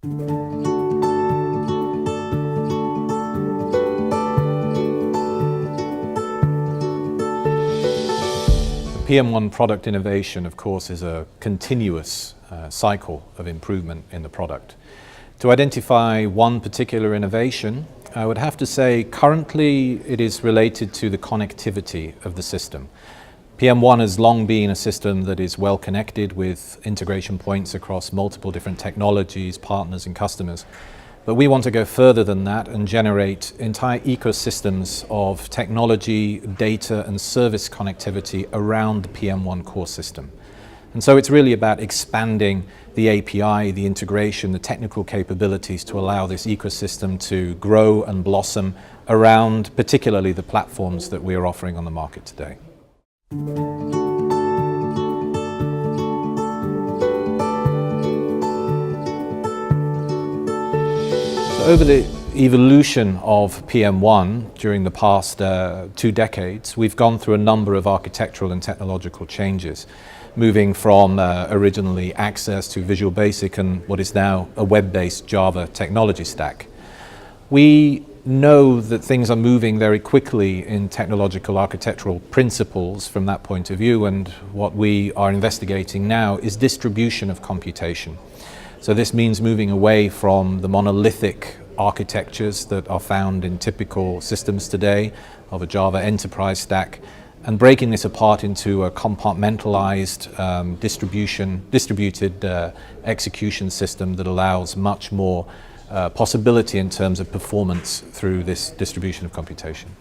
PM1 product innovation, of course, is a continuous cycle of improvement in the product. To identify one particular innovation, I would have to say currently it is related to the connectivity of the system. PM1 has long been a system that is well connected with integration points across multiple different technologies, partners and customers. But we want to go further than that and generate entire ecosystems of technology, data and service connectivity around the PM1 core system. And so it's really about expanding the API, the integration, the technical capabilities to allow this ecosystem to grow and blossom around particularly the platforms that we are offering on the market today. Over the evolution of PM1 during the past 2 decades, we've gone through a number of architectural and technological changes, moving from originally Access to Visual Basic and what is now a web-based Java technology stack. We know that things are moving very quickly in technological architectural principles from that point of view, and what we are investigating now is distribution of computation. So this means moving away from the monolithic architectures that are found in typical systems today of a Java enterprise stack and breaking this apart into a compartmentalized distributed execution system that allows much more possibility in terms of performance through this distribution of computation.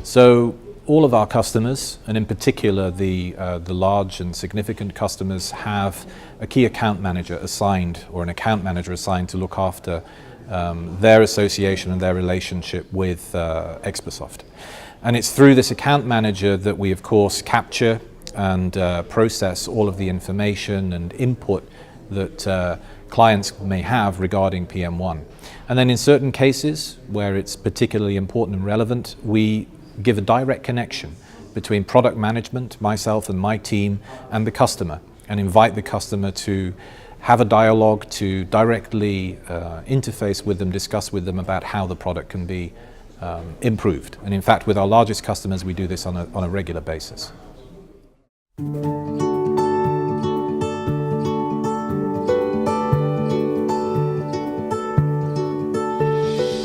So all of our customers, and in particular the large and significant customers, have a key account manager assigned, or an account manager assigned to look after their association and their relationship with Expersoft. And it's through this account manager that we of course capture and process all of the information and input that clients may have regarding PM1. And then in certain cases where it's particularly important and relevant, we give a direct connection between product management, myself and my team, and the customer, and invite the customer to have a dialogue, to directly interface with them, discuss with them about how the product can be improved. And in fact, with our largest customers, we do this on a regular basis.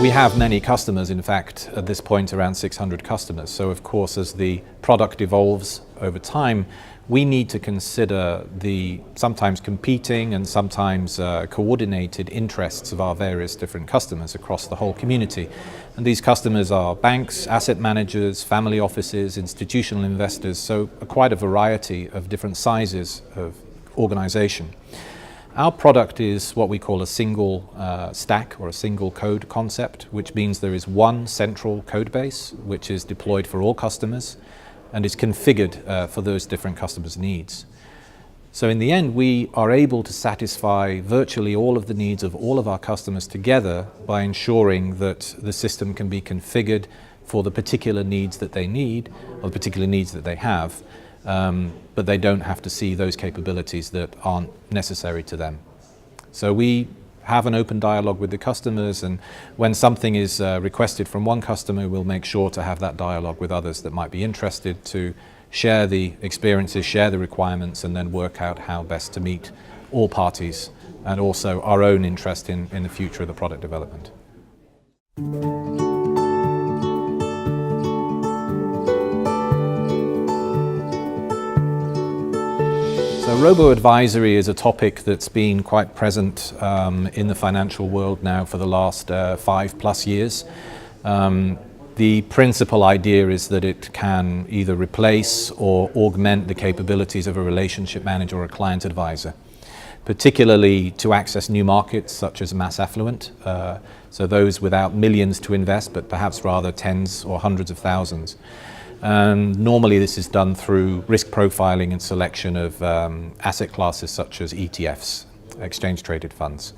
We have many customers, in fact, at this point around 600 customers. So of course, as the product evolves over time, we need to consider the sometimes competing and sometimes coordinated interests of our various different customers across the whole community. And these customers are banks, asset managers, family offices, institutional investors, so quite a variety of different sizes of organization. Our product is what we call a single stack or a single code concept, which means there is one central code base which is deployed for all customers and is configured for those different customers' needs. So in the end, we are able to satisfy virtually all of the needs of all of our customers together by ensuring that the system can be configured for the particular needs that they need, or the particular needs that they have. But they don't have to see those capabilities that aren't necessary to them. So we have an open dialogue with the customers, and when something is requested from one customer, we'll make sure to have that dialogue with others that might be interested to share the experiences, share the requirements, and then work out how best to meet all parties and also our own interest in the future of the product development. So RoboAdvisory is a topic that's been quite present in the financial world now for the last 5+ years. The principal idea is that it can either replace or augment the capabilities of a relationship manager or a client advisor, particularly to access new markets such as mass affluent, so those without millions to invest, but perhaps rather tens or hundreds of thousands. Normally this is done through risk profiling and selection of asset classes such as ETFs, exchange traded funds.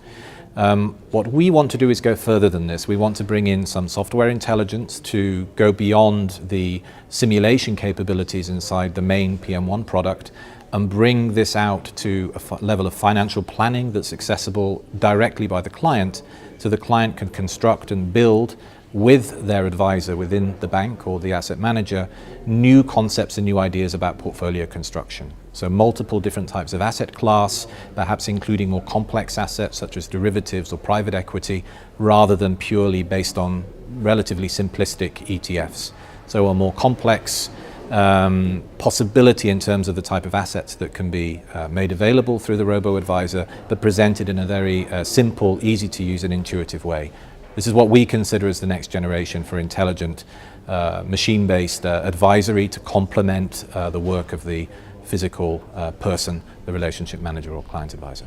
What we want to do is go further than this. We want to bring in some software intelligence to go beyond the simulation capabilities inside the main PM1 product and bring this out to a level of financial planning that's accessible directly by the client, so the client can construct and build with their advisor within the bank or the asset manager new concepts and new ideas about portfolio construction. So multiple different types of asset class, perhaps including more complex assets such as derivatives or private equity, rather than purely based on relatively simplistic ETFs. So a more complex possibility in terms of the type of assets that can be made available through the RoboAdvisor, but presented in a very simple, easy to use and intuitive way. This is what we consider as the next generation for intelligent machine-based advisory to complement the work of the physical person, the relationship manager or client advisor.